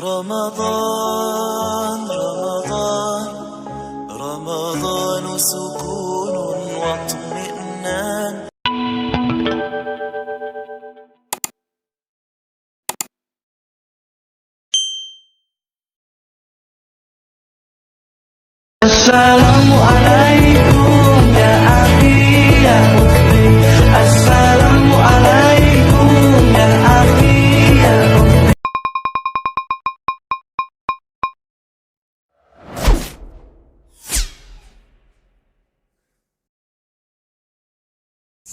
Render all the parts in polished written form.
رمضان رمضان رمضان سكون واطمئنان. Assalamualaikum ya akhi ya ukhti. Assalamualaikum ya akhi ya ukhti.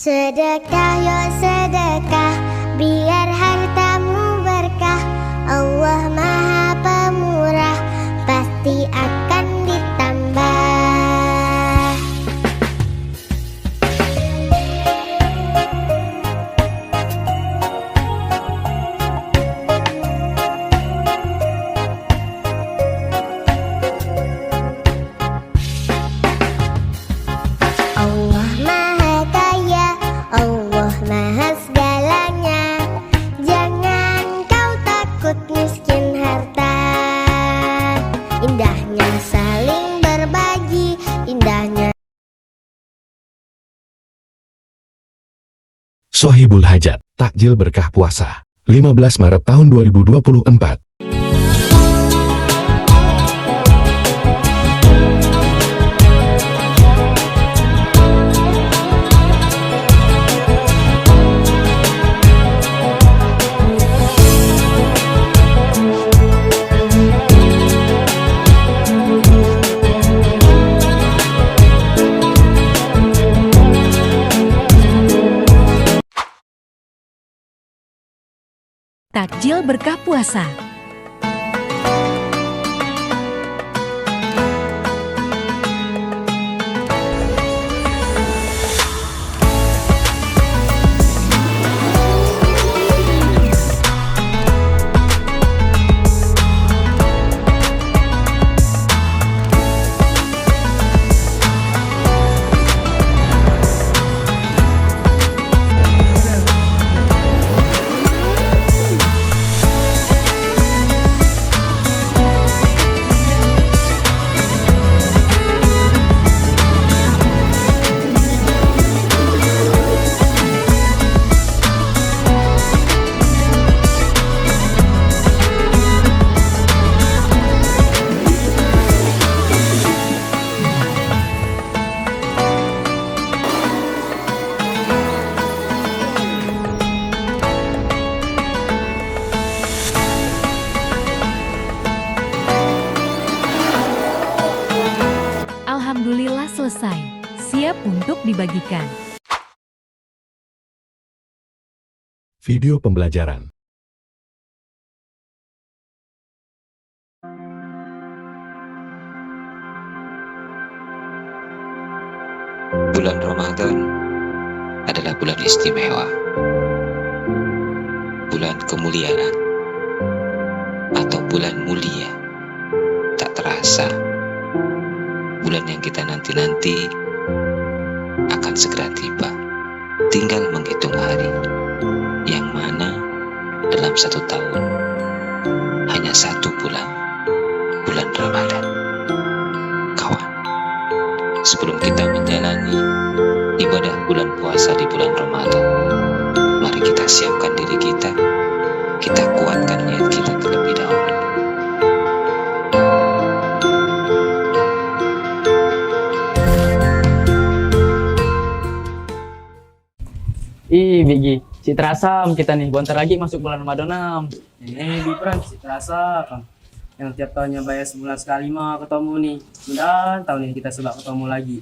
Sedekah ya sedekah, biar hartamu berkah. Allah Maha Pemurah, pasti akan ditambah. Allah Maha Kaya, Allah Maha segalanya. Jangan kau takut miskin harta. Indahnya saling berbagi, indahnya. Sohibul Hajat, takjil berkah puasa, 15 Maret tahun 2024. Takjil berkah puasa. Alhamdulillah selesai, siap untuk dibagikan. Video pembelajaran. Bulan Ramadan adalah bulan istimewa, bulan kemuliaan, atau bulan mulia. Tak terasa, bulan yang kita nanti-nanti akan segera tiba. Tinggal menghitung hari, yang mana dalam satu tahun hanya satu bulan, bulan Ramadan. Kawan, sebelum kita menjalani ibadah bulan puasa di bulan Ramadan, mari kita siapkan diri kita kuatkan niat kita terlebih dahulu. Ih, Bigi, si terasa kita nih, bentar lagi masuk bulan Ramadan. Ini Bipran, si terasa Kang. Yang tiap tahunnya bayar sebulan sekali mah ketemu nih. Mudah tahun ini kita sebab ketemu lagi.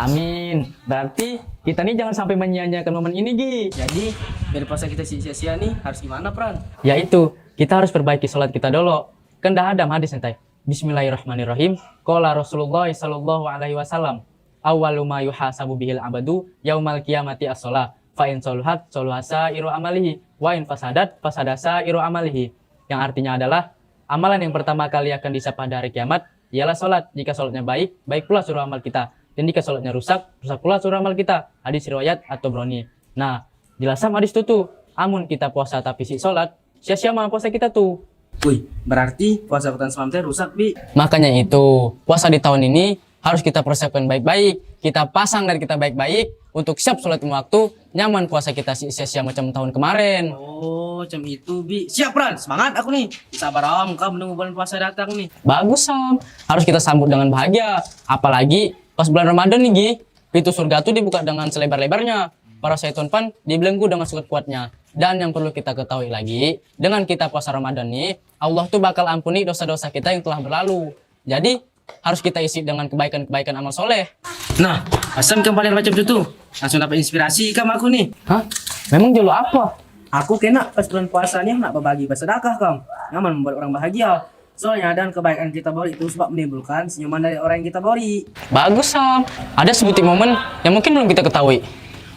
Amin. Berarti kita nih jangan sampai menyia-nyiakan momen ini, Gi. Jadi, biar puasa kita sia-sia nih, harus gimana, Pran? Yaitu, kita harus perbaiki sholat kita dulu. Kan dah ada hadis santai. Bismillahirrahmanirrahim. Qala Rasulullah sallallahu alaihi wasallam, awwalu ma yuhasabu bihil abadu yaumal qiyamati as-shalah. Fa in soluhat soluhasa iru amalihi wa in fasadat fasadasa iru amalihi. Yang artinya adalah amalan yang pertama kali akan disapa pada hari kiamat ialah sholat. Jika sholatnya baik, baik pula seluruh amal kita. Dan jika sholatnya rusak, rusak pula seluruh amal kita. Hadis riwayat At-Tabrani. Nah, jelasam hadis itu tuh. Amun kita puasa tapi si sholat, sia-sia mah puasa kita tuh. Wih, berarti puasa hutan semalam teh rusak, Bi. Makanya itu, puasa di tahun ini harus kita persiapkan baik-baik, kita pasang dan kita baik-baik untuk siap sholat lima waktu, nyaman puasa kita sia-sia macam tahun kemarin. Oh, macam itu, Bi. Siap, Pran. Semangat aku nih. Sabar am, kamu menunggu bulan puasa datang nih. Bagus Sam, harus kita sambut dengan bahagia. Apalagi pas bulan Ramadan nih Gi, pintu surga tuh dibuka dengan selebar-lebarnya. Para syaitan pan dibelenggu dengan sekuat-kuatnya. Dan yang perlu kita ketahui lagi, dengan kita puasa Ramadan nih, Allah tuh bakal ampuni dosa-dosa kita yang telah berlalu. Jadi harus kita isi dengan kebaikan-kebaikan amal soleh. Nah, asam kembali macam itu tuh. Langsung dapat inspirasi kamu aku nih. Hah? Memang jelo apa? Aku kena pas bulan puasanya nak berbagi bersedekah kam. Nyaman membuat orang bahagia. Soalnya dan kebaikan kita beri itu sebab menimbulkan senyuman dari orang yang kita beri. Bagus Sam, ada sebutir momen yang mungkin belum kita ketahui.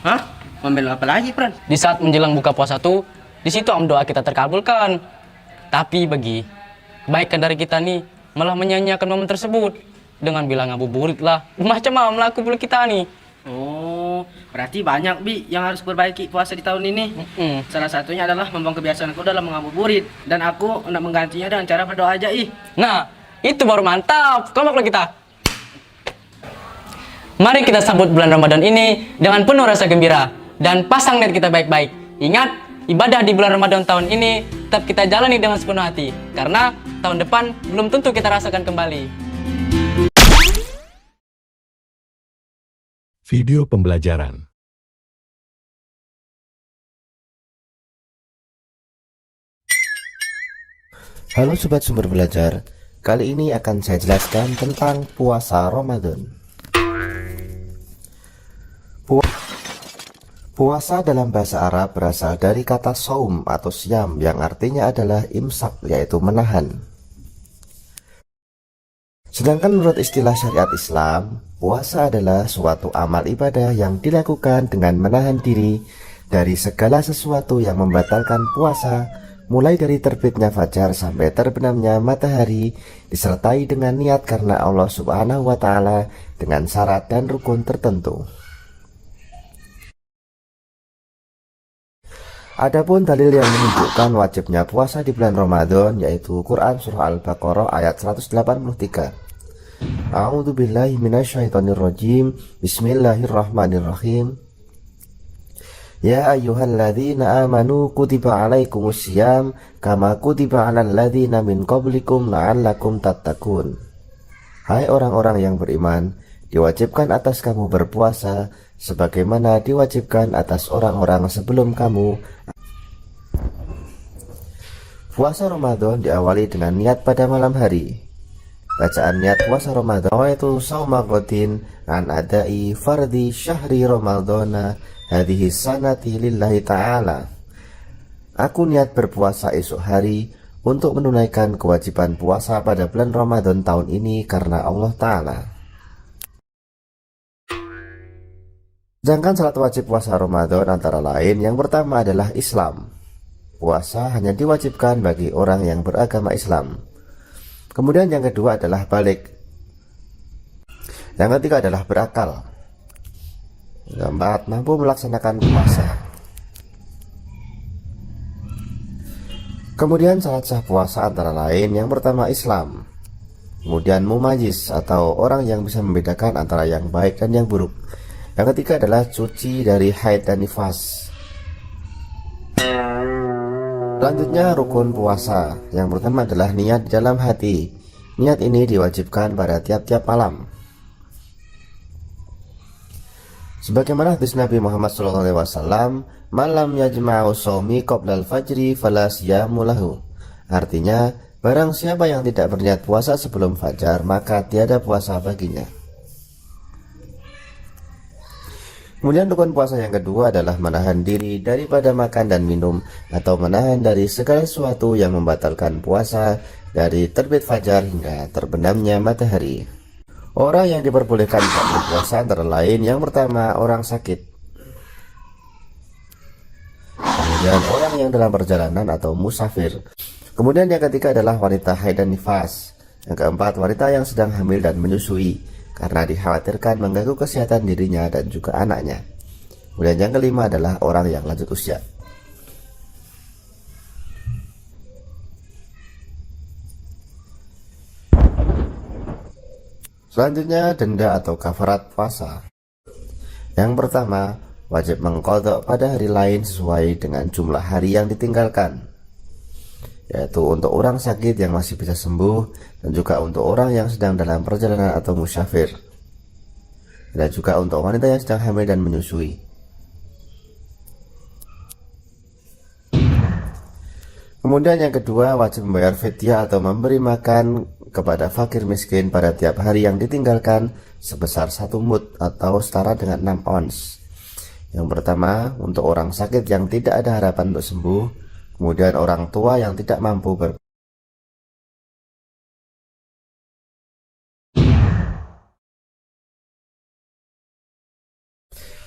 Hah? Momen apa lagi, Pran? Di saat menjelang buka puasa tuh, di situ doa kita terkabulkan. Tapi bagi kebaikan dari kita nih, malah menyanyiakan momen tersebut dengan bilang ngabuburit lah. Macam melaku bulu kita nih. Oh, berarti banyak Bi yang harus perbaiki puasa di tahun ini. Salah satunya adalah membuang kebiasaan aku dalam mengabuburit dan aku hendak menggantinya dengan cara berdoa aja ih. Nah, itu baru mantap. Kelompok kita. Mari kita sambut bulan Ramadan ini dengan penuh rasa gembira dan pasang niat kita baik-baik. Ingat, ibadah di bulan Ramadan tahun ini tetap kita jalani dengan sepenuh hati karena tahun depan belum tentu kita rasakan kembali. Video pembelajaran. Halo Sobat Sumber Belajar, kali ini akan saya jelaskan tentang puasa Ramadan. Puasa dalam bahasa Arab berasal dari kata saum atau siam yang artinya adalah imsak, yaitu menahan. Sedangkan menurut istilah syariat Islam, puasa adalah suatu amal ibadah yang dilakukan dengan menahan diri dari segala sesuatu yang membatalkan puasa, mulai dari terbitnya fajar sampai terbenamnya matahari, disertai dengan niat karena Allah Subhanahu wa Ta'ala dengan syarat dan rukun tertentu. Adapun dalil yang menunjukkan wajibnya puasa di bulan Ramadan yaitu Quran Surah Al-Baqarah ayat 183. A'udzu billahi minasyaitonir rajim. Bismillahirrahmanirrahim. Ya ayyuhalladzina amanu kutiba alaikumusiyam kama kutiba alal ladzina min qablikum la'allakum tattaqun. Hai orang-orang yang beriman, diwajibkan atas kamu berpuasa sebagaimana diwajibkan atas orang-orang sebelum kamu. Puasa Ramadan diawali dengan niat pada malam hari. Bacaan niat puasa Ramadan yaitu sauma ghadin an adai fardhi syahri ramadhana hadhihi sanati lillahi ta'ala. Aku niat berpuasa esok hari untuk menunaikan kewajiban puasa pada bulan Ramadan tahun ini karena Allah Ta'ala. Sedangkan salat wajib puasa Ramadan antara lain yang pertama adalah Islam. Puasa hanya diwajibkan bagi orang yang beragama Islam. Kemudian yang kedua adalah balik. Yang ketiga adalah berakal. Yang keempat, mampu melaksanakan puasa. Kemudian syarat sah puasa antara lain yang pertama Islam. Kemudian mumayyiz atau orang yang bisa membedakan antara yang baik dan yang buruk. Yang ketiga adalah suci dari haid dan nifas. Selanjutnya rukun puasa. Yang pertama adalah niat di dalam hati. Niat ini diwajibkan pada tiap-tiap malam. Sebagaimana hadis Nabi Muhammad SAW, malam yajma'u shaumi qoblal fajri fala siyamu lahu. Artinya, barang siapa yang tidak berniat puasa sebelum fajar, maka tiada puasa baginya. Kemudian rukun puasa yang kedua adalah menahan diri daripada makan dan minum atau menahan dari segala sesuatu yang membatalkan puasa dari terbit fajar hingga terbenamnya matahari. Orang yang diperbolehkan untuk berpuasa antara lain yang pertama orang sakit, kemudian orang yang dalam perjalanan atau musafir, kemudian yang ketiga adalah wanita haid dan nifas, yang keempat wanita yang sedang hamil dan menyusui karena dikhawatirkan mengganggu kesehatan dirinya dan juga anaknya. Kemudian yang kelima adalah orang yang lanjut usia. Selanjutnya, denda atau kafarat puasa. Yang pertama, wajib mengqadha pada hari lain sesuai dengan jumlah hari yang ditinggalkan, yaitu untuk orang sakit yang masih bisa sembuh, dan juga untuk orang yang sedang dalam perjalanan atau musyafir, dan juga untuk wanita yang sedang hamil dan menyusui. Kemudian yang kedua, wajib membayar fidyah atau memberi makan kepada fakir miskin pada tiap hari yang ditinggalkan sebesar 1 mud atau setara dengan 6 ons. Yang pertama, untuk orang sakit yang tidak ada harapan untuk sembuh, kemudian orang tua yang tidak mampu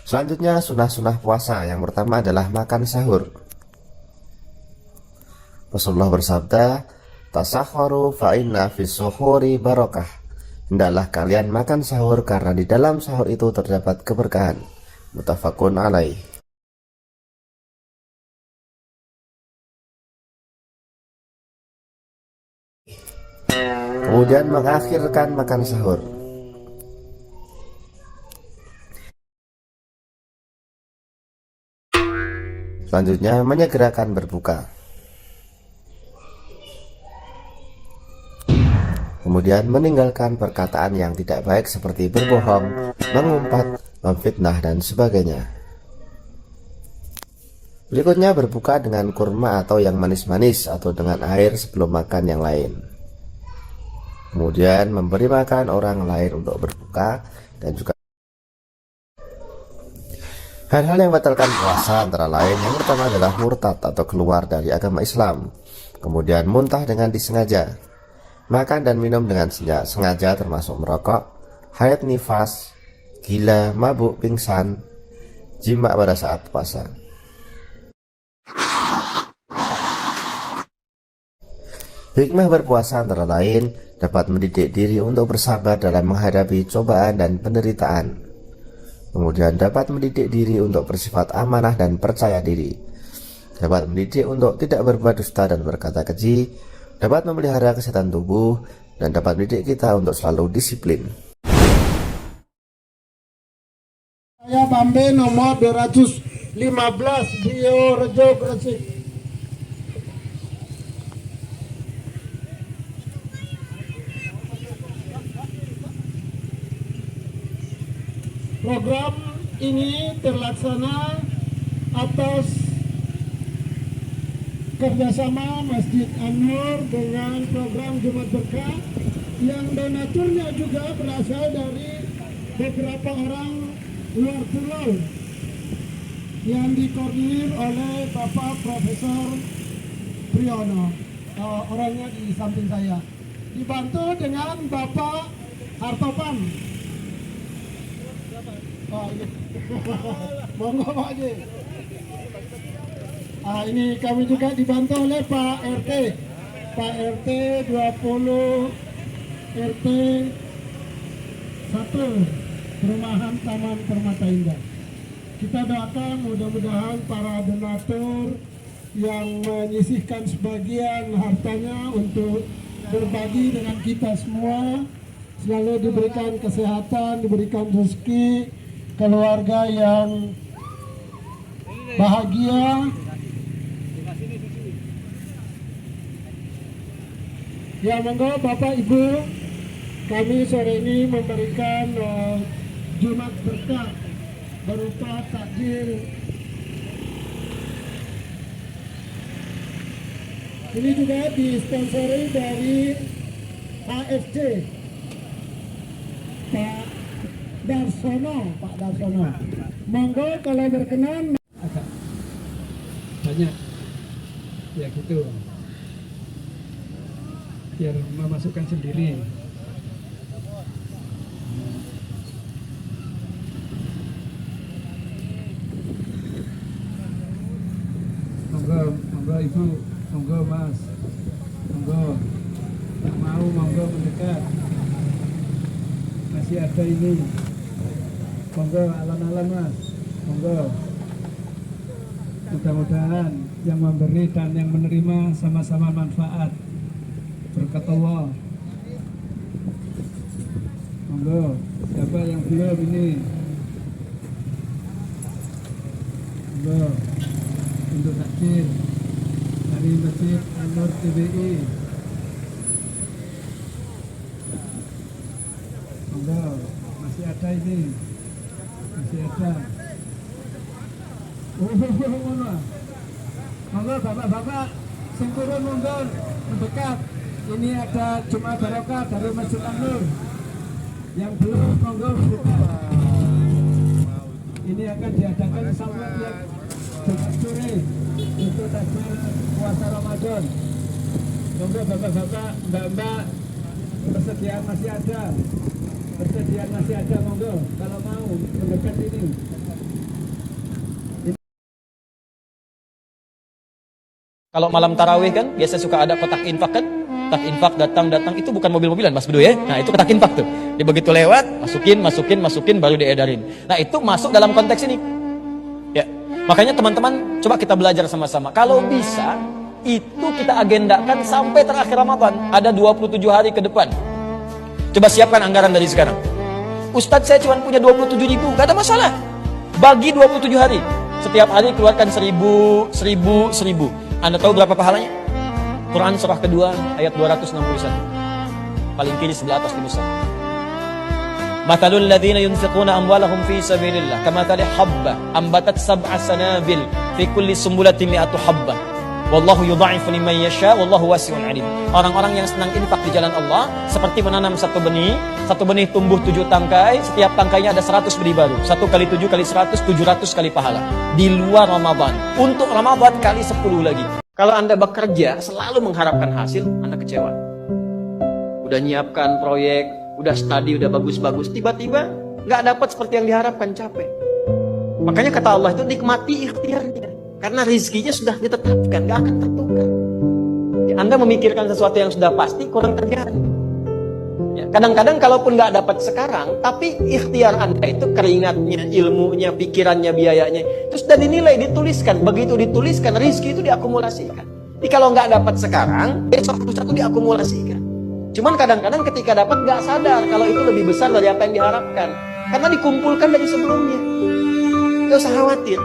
Selanjutnya, sunah-sunah puasa. Yang pertama adalah makan sahur. Rasulullah bersabda, "Tasahharu fa inna fis suhuri barakah." Hendaklah kalian makan sahur karena di dalam sahur itu terdapat keberkahan. Muttafaqun alaih. Kemudian mengakhirkan makan sahur. Selanjutnya menyegerakan berbuka. Kemudian meninggalkan perkataan yang tidak baik seperti berbohong, mengumpat, memfitnah, dan sebagainya. Berikutnya berbuka dengan kurma atau yang manis-manis atau dengan air sebelum makan yang lain. Kemudian memberi makan orang lain untuk berbuka, dan juga hal-hal yang membatalkan puasa antara lain yang pertama adalah murtad atau keluar dari agama Islam. Kemudian muntah dengan disengaja, makan dan minum dengan sengaja termasuk merokok, haid nifas, gila, mabuk, pingsan, jima pada saat puasa. Hikmah berpuasa antara lain dapat mendidik diri untuk bersabar dalam menghadapi cobaan dan penderitaan. Kemudian dapat mendidik diri untuk bersifat amanah dan percaya diri. Dapat mendidik untuk tidak berbuat dusta dan berkata keji. Dapat memelihara kesehatan tubuh, dan dapat mendidik kita untuk selalu disiplin. Saya Bambe nomor 215 Dio Rejo Gresik. Program ini terlaksana atas kerjasama Masjid An-Nur dengan program Jumat Berkah, yang donaturnya juga berasal dari beberapa orang luar pulau yang dikoordinir oleh Bapak Profesor Priyono, orangnya di samping saya, dibantu dengan Bapak Hartopan. Monggo Pak Haji. Ini kami juga dibantu oleh Pak RT 20 RT 1 Perumahan Taman Permata Indah. Kita doakan mudah-mudahan para donatur yang menyisihkan sebagian hartanya untuk berbagi dengan kita semua selalu diberikan kesehatan, diberikan rezeki, keluarga yang bahagia. Ya, monggo Bapak Ibu, kami sore ini memberikan Jumat Berkah berupa takjil. Ini juga disponsori dari AFC Pak Darsono. Monggo kalau berkenan. Banyak ya gitu, biar memasukkan sendiri. Monggo Ibu, monggo Mas, monggo. Tak mau monggo mendekat, masih ada ini. Monggo alon-alon Mas, monggo. Mudah-mudahan yang memberi dan yang menerima sama-sama manfaat. Berkat Allah. Monggo, siapa yang belum ini? Monggo, untuk takjil dari Masjid An-Nur TBI. Monggo, masih ada ini, masih ada. Monggo bapak-bapak, sing turun mundur, mendekat. Ini ada Jumat Barokah dari Masjid An-Nur. Yang belum monggo ini akan diadakan sampai yang Jumat sore untuk takjil puasa Ramadan. Monggo bapak-bapak, mbak-mbak, persediaan masih ada. Persediaan masih ada, monggo kalau mau mendekat ini. Kalau malam tarawih kan biasa suka ada kotak infak kan? Kotak infak datang itu bukan mobil-mobilan Mas Bedu ya. Nah, itu kotak infak tuh. Dia begitu lewat, masukin baru diedarin. Nah, itu masuk dalam konteks ini. Ya. Makanya teman-teman coba kita belajar sama-sama. Kalau bisa itu kita agendakan sampai terakhir Ramadan. Ada 27 hari ke depan. Coba siapkan anggaran dari sekarang. Ustadz saya cuma punya 27.000, gak ada masalah. Bagi 27 hari. Setiap hari keluarkan 1.000. Anda tahu berapa pahalanya? Quran surah kedua ayat 261. Paling kiri sebelah atas di Musa. Mathalul ladzina yunfiquna amwalahum fi sabilillah kamathali habbah ambatat sab'a sanabil fi kulli sumbulatin mi'atu habbah. Wallahu yudha'ifu liman yasha wallahu wasi'un 'alim. Orang-orang yang senang infak di jalan Allah seperti menanam satu benih tumbuh 7 tangkai, setiap tangkainya ada 100 benih baru. 1 kali 7 kali 100, 700 kali pahala. Di luar Ramadan. Untuk Ramadan kali 10 lagi. Kalau Anda bekerja selalu mengharapkan hasil, Anda kecewa. Udah nyiapkan proyek, udah studi, udah bagus-bagus, tiba-tiba nggak dapat seperti yang diharapkan, capek. Makanya kata Allah itu nikmati ikhtiarnya. Karena rizkinya sudah ditetapkan, nggak akan tertukar. Anda memikirkan sesuatu yang sudah pasti, kurang terjadi. Ya, kadang-kadang kalaupun nggak dapat sekarang, tapi ikhtiar Anda itu keringatnya, ilmunya, pikirannya, biayanya, itu sudah dinilai, dituliskan. Begitu dituliskan, rizki itu diakumulasikan. Jadi kalau nggak dapat sekarang, besok lusa itu diakumulasikan. Cuman kadang-kadang ketika dapat nggak sadar kalau itu lebih besar dari apa yang diharapkan, karena dikumpulkan dari sebelumnya. Nggak usah khawatir.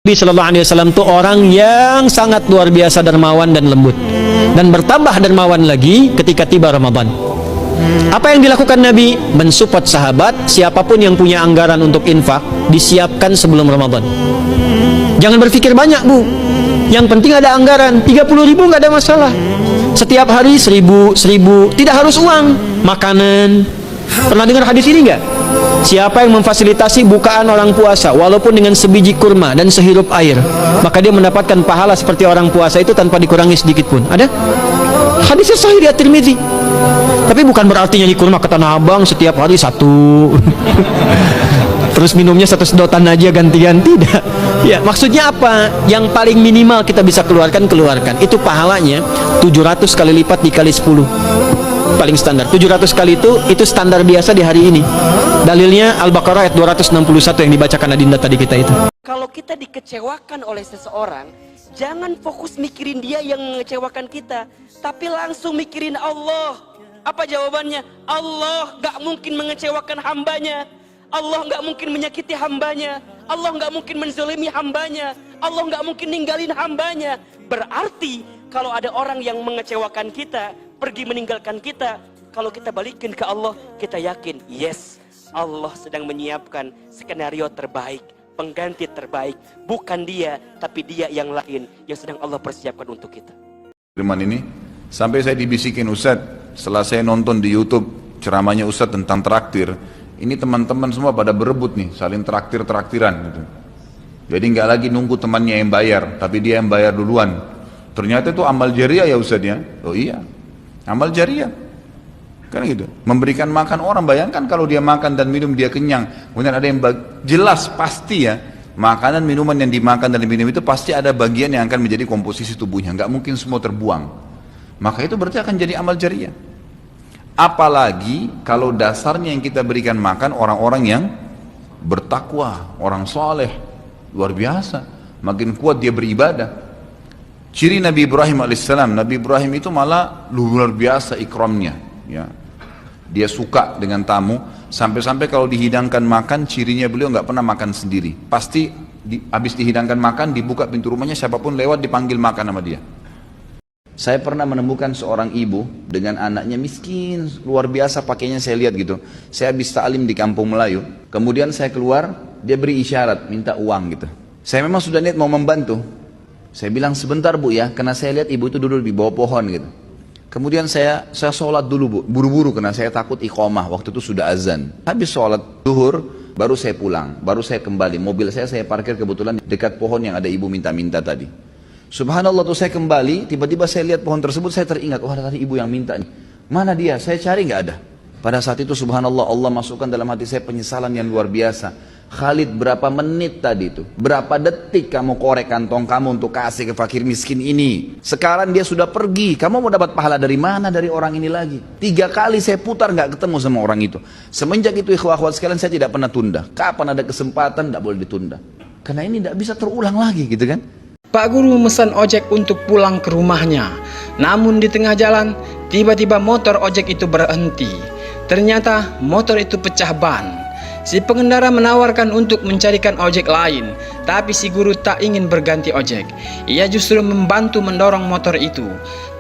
Nabi Shallallahu Alaihi Wasallam itu orang yang sangat luar biasa dermawan dan lembut, dan bertambah dermawan lagi ketika tiba Ramadan. Apa yang dilakukan Nabi? Mensupport sahabat, siapapun yang punya anggaran untuk infak disiapkan sebelum Ramadan. Jangan berpikir banyak, Bu. Yang penting ada anggaran. 30.000 nggak ada masalah. Setiap hari 1.000, tidak harus uang, makanan. Pernah dengar hadis ini nggak? Siapa yang memfasilitasi bukaan orang puasa walaupun dengan sebiji kurma dan sehirup air, maka dia mendapatkan pahala seperti orang puasa itu tanpa dikurangi sedikit pun. Ada? Hadisnya sahih di At-Tirmidzi. Tapi bukan berarti nyanyi kurma ke Tanah Abang setiap hari 1. Terus minumnya 1 sedotan aja gantian, tidak. Ya, maksudnya apa? Yang paling minimal kita bisa keluarkan. Itu pahalanya 700 kali lipat dikali 10. Paling standar 700 kali itu standar biasa di hari ini. Dalilnya Al-Baqarah ayat 261 yang dibacakan Adinda tadi kita itu. Kalau kita dikecewakan oleh seseorang, jangan fokus mikirin dia yang mengecewakan kita, tapi langsung mikirin Allah. Apa jawabannya? Allah gak mungkin mengecewakan hambanya. Allah gak mungkin menyakiti hambanya. Allah gak mungkin menzolimi hambanya. Allah gak mungkin ninggalin hambanya. Berarti kalau ada orang yang mengecewakan kita, pergi meninggalkan kita, kalau kita balikin ke Allah, kita yakin, yes, Allah sedang menyiapkan skenario terbaik, pengganti terbaik. Bukan dia, tapi dia yang lain yang sedang Allah persiapkan untuk kita. Firman ini, sampai saya dibisikin Ustadz, setelah saya nonton di YouTube ceramahnya Ustadz tentang traktir, ini teman-teman semua pada berebut nih, saling traktir-traktiran gitu. Jadi nggak lagi nunggu temannya yang bayar, tapi dia yang bayar duluan. Ternyata itu amal jariah ya Ustadz ya. Oh iya, amal jariah. Kan gitu. Memberikan makan orang, bayangkan kalau dia makan dan minum dia kenyang. Kemudian ada yang jelas pasti ya, makanan minuman yang dimakan dan diminum itu pasti ada bagian yang akan menjadi komposisi tubuhnya. Nggak mungkin semua terbuang. Maka itu berarti akan jadi amal jariah. Apalagi kalau dasarnya yang kita berikan makan orang-orang yang bertakwa, orang soleh, luar biasa. Makin kuat dia beribadah. Ciri Nabi Ibrahim alaihissalam, Nabi Ibrahim itu malah luar biasa ikramnya, ya. Dia suka dengan tamu, sampai-sampai kalau dihidangkan makan, cirinya beliau nggak pernah makan sendiri. Pasti habis dihidangkan makan, dibuka pintu rumahnya, siapapun lewat dipanggil makan sama dia. Saya pernah menemukan seorang ibu dengan anaknya miskin, luar biasa pakainya, saya lihat gitu. Saya habis ta'lim di kampung Melayu, kemudian saya keluar, dia beri isyarat, minta uang gitu. Saya memang sudah niat mau membantu. Saya bilang sebentar bu ya, karena saya lihat ibu itu duduk di bawah pohon gitu. Kemudian saya sholat dulu bu, buru-buru karena saya takut iqamah, waktu itu sudah azan. Habis sholat zuhur, baru saya pulang, baru saya kembali. Mobil saya parkir kebetulan dekat pohon yang ada ibu minta-minta tadi. Subhanallah tuh saya kembali, tiba-tiba saya lihat pohon tersebut, saya teringat, wah tadi ibu yang minta nih. Mana dia? Saya cari nggak ada. Pada saat itu subhanallah Allah masukkan dalam hati saya penyesalan yang luar biasa. Khalid, berapa menit tadi itu? Berapa detik kamu korek kantong kamu untuk kasih ke fakir miskin ini? Sekarang dia sudah pergi, kamu mau dapat pahala dari mana dari orang ini lagi? 3 kali saya putar nggak ketemu sama orang itu. Semenjak itu ikhwah akhwat sekalian saya tidak pernah tunda. Kapan ada kesempatan tidak boleh ditunda. Karena ini tidak bisa terulang lagi gitu kan? Pak Guru memesan ojek untuk pulang ke rumahnya. Namun di tengah jalan, tiba-tiba motor ojek itu berhenti. Ternyata motor itu pecah ban. Si pengendara menawarkan untuk mencarikan ojek lain, tapi si guru tak ingin berganti ojek. Ia justru membantu mendorong motor itu.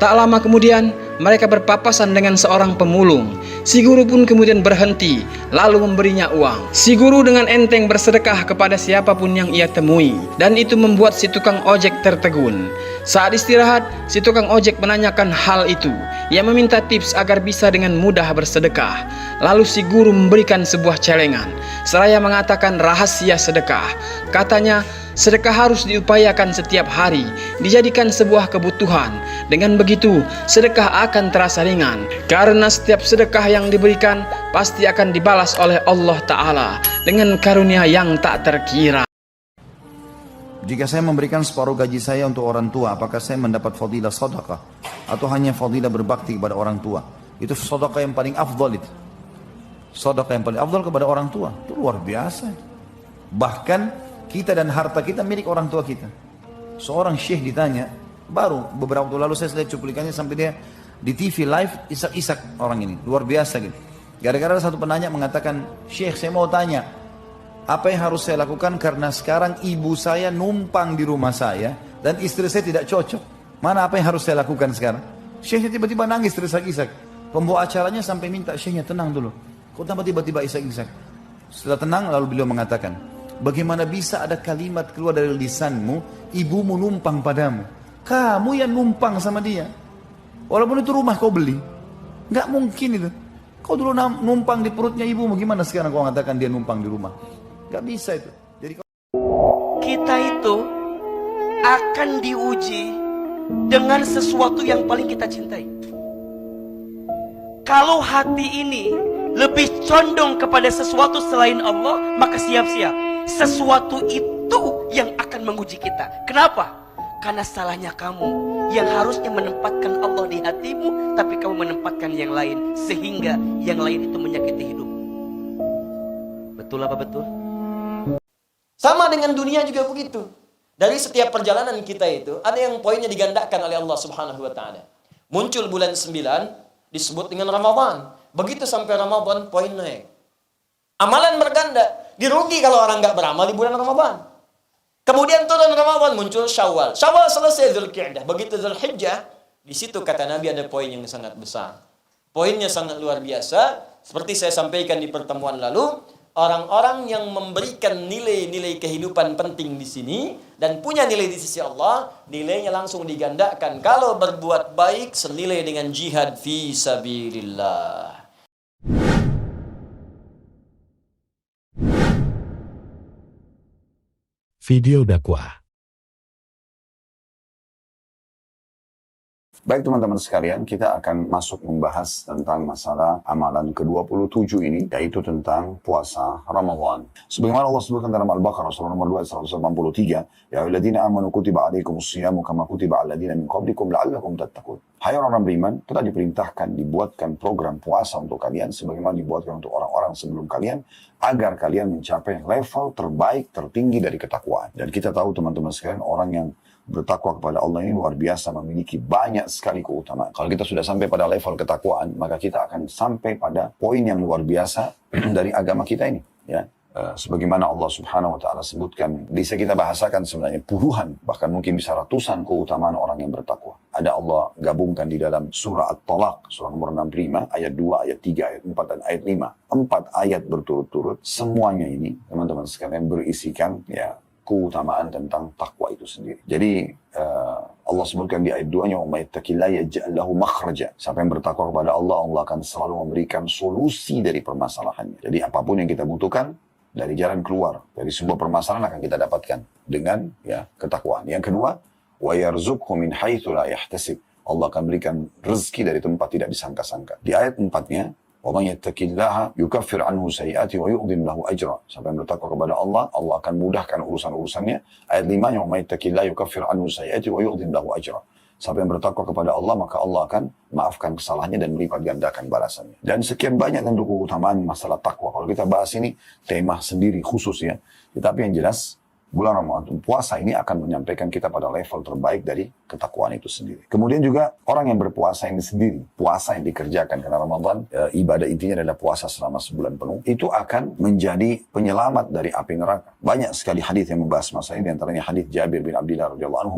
Tak lama kemudian, mereka berpapasan dengan seorang pemulung. Si guru pun kemudian berhenti, lalu memberinya uang. Si guru dengan enteng bersedekah kepada siapapun yang ia temui, dan itu membuat si tukang ojek tertegun. Saat istirahat, si tukang ojek menanyakan hal itu. Ia meminta tips agar bisa dengan mudah bersedekah. Lalu si guru memberikan sebuah celengan, seraya mengatakan rahasia sedekah. Katanya, sedekah harus diupayakan setiap hari, dijadikan sebuah kebutuhan. Dengan begitu, sedekah akan terasa ringan. Karena setiap sedekah yang diberikan, pasti akan dibalas oleh Allah Ta'ala dengan karunia yang tak terkira. Jika saya memberikan separuh gaji saya untuk orang tua, apakah saya mendapat fadilah sedekah? Atau hanya fadilah berbakti kepada orang tua? Itu sedekah yang paling afdal itu. Sedekah yang paling afdal kepada orang tua. Itu luar biasa. Bahkan kita dan harta kita milik orang tua kita. Seorang syekh ditanya, baru beberapa waktu lalu saya lihat cuplikannya sampai dia di TV live, isak-isak orang ini. Luar biasa gitu. Gara-gara satu penanya mengatakan, Syekh saya mau tanya, apa yang harus saya lakukan karena sekarang ibu saya numpang di rumah saya dan istri saya tidak cocok. Mana apa yang harus saya lakukan sekarang? Syekhnya tiba-tiba nangis terisak-isak. Pembawa acaranya sampai minta syekhnya tenang dulu. Kok tiba-tiba isak-isak? Setelah tenang lalu beliau mengatakan, bagaimana bisa ada kalimat keluar dari lisanmu, ibumu numpang padamu? Kamu yang numpang sama dia. Walaupun itu rumah kau beli. Nggak mungkin itu. Kau dulu numpang di perutnya ibumu, gimana sekarang kau mengatakan dia numpang di rumah? Nggak bisa itu. Jadi Kita itu akan diuji dengan sesuatu yang paling kita cintai. Kalau hati ini lebih condong kepada sesuatu selain Allah, maka siap-siap sesuatu itu yang akan menguji kita. Kenapa? Karena salahnya kamu yang harusnya menempatkan Allah di hatimu, tapi kamu menempatkan yang lain, sehingga yang lain itu menyakiti hidup. Betul apa betul? Sama dengan dunia juga begitu. Dari setiap perjalanan kita itu, ada yang poinnya digandakan oleh Allah Subhanahu wa Ta'ala. Muncul bulan 9, disebut dengan Ramadan. Begitu sampai Ramadan, poin naik. Amalan berganda. Dirugi kalau orang nggak beramal di bulan Ramadan. Kemudian turun Ramadan, muncul Syawal. Syawal selesai Dzulqa'dah. Begitu Dzulhijjah, di situ kata Nabi ada poin yang sangat besar. Poinnya sangat luar biasa. Seperti saya sampaikan di pertemuan lalu, orang-orang yang memberikan nilai-nilai kehidupan penting di sini dan punya nilai di sisi Allah, nilainya langsung digandakan. Kalau berbuat baik senilai dengan jihad fi sabilillah. Video dakwah. Baik teman-teman sekalian, kita akan masuk membahas tentang masalah amalan ke-27 ini, yaitu tentang puasa Ramadan. Sebagaimana Allah sebutkan dalam Al-Baqarah surah nomor 2 183, ya ayyuhalladzina amanu kutiba alaikumus-syiyamu kama kutiba alal ladzina min qablikum la'allakum tattaqun. Hai orang beriman, telah diperintahkan dibuatkan program puasa untuk kalian sebagaimana dibuatkan untuk orang-orang sebelum kalian agar kalian mencapai level terbaik tertinggi dari ketakwaan. Dan kita tahu teman-teman sekalian, orang yang bertakwa kepada Allah ini luar biasa, memiliki banyak sekali keutamaan. Kalau kita sudah sampai pada level ketakwaan, maka kita akan sampai pada poin yang luar biasa dari agama kita ini. Ya. Sebagaimana Allah Subhanahu wa Ta'ala sebutkan, bisa kita bahasakan sebenarnya puluhan, bahkan mungkin bisa ratusan keutamaan orang yang bertakwa. Ada Allah gabungkan di dalam surah At-Talaq, surah nomor 65, ayat 2, ayat 3, ayat 4, dan ayat 5. 4 ayat berturut-turut, semuanya ini, teman-teman sekalian, berisikan ya keutamaan tentang takwa itu sendiri. Jadi Allah sebutkan di ayat 2-nya, "Wa may yattaqillaha yaj'al lahu makhraja." Siapa yang bertakwa kepada Allah, Allah akan selalu memberikan solusi dari permasalahannya. Jadi apapun yang kita butuhkan, dari jalan keluar dari sebuah permasalahan akan kita dapatkan dengan ya ketakwaan. Yang kedua, wa yarzuqhu min haitsu la yahtasib. Allah akan berikan rezeki dari tempat tidak disangka-sangka. Di ayat 4-nya, wa may yattaqillaha yukaffir anhu sayyi'ati wa yu'dhim lahu ajra. Siapa yang bertakwa kepada Allah, Allah akan mudahkan urusan-urusannya. Ayat 5-nya, wa may yattaqillaha yukaffir anhu sayyi'ati wa yu'dhim lahu ajra. Siapa yang bertakwa kepada Allah, maka Allah akan maafkan kesalahannya dan melipat gandakan balasannya. Dan sekian banyak tentu keutamaan masalah takwa. Kalau kita bahas ini, tema sendiri khusus ya. Tetapi yang jelas, bulan Ramadan, puasa ini akan menyampaikan kita pada level terbaik dari ketakwaan itu sendiri. Kemudian juga orang yang berpuasa ini sendiri, puasa yang dikerjakan karena Ramadan, ibadah intinya adalah puasa selama sebulan penuh, itu akan menjadi penyelamat dari api neraka. Banyak sekali hadis yang membahas masalah ini, antaranya hadis Jabir bin Abdullah radhiyallahu anhu,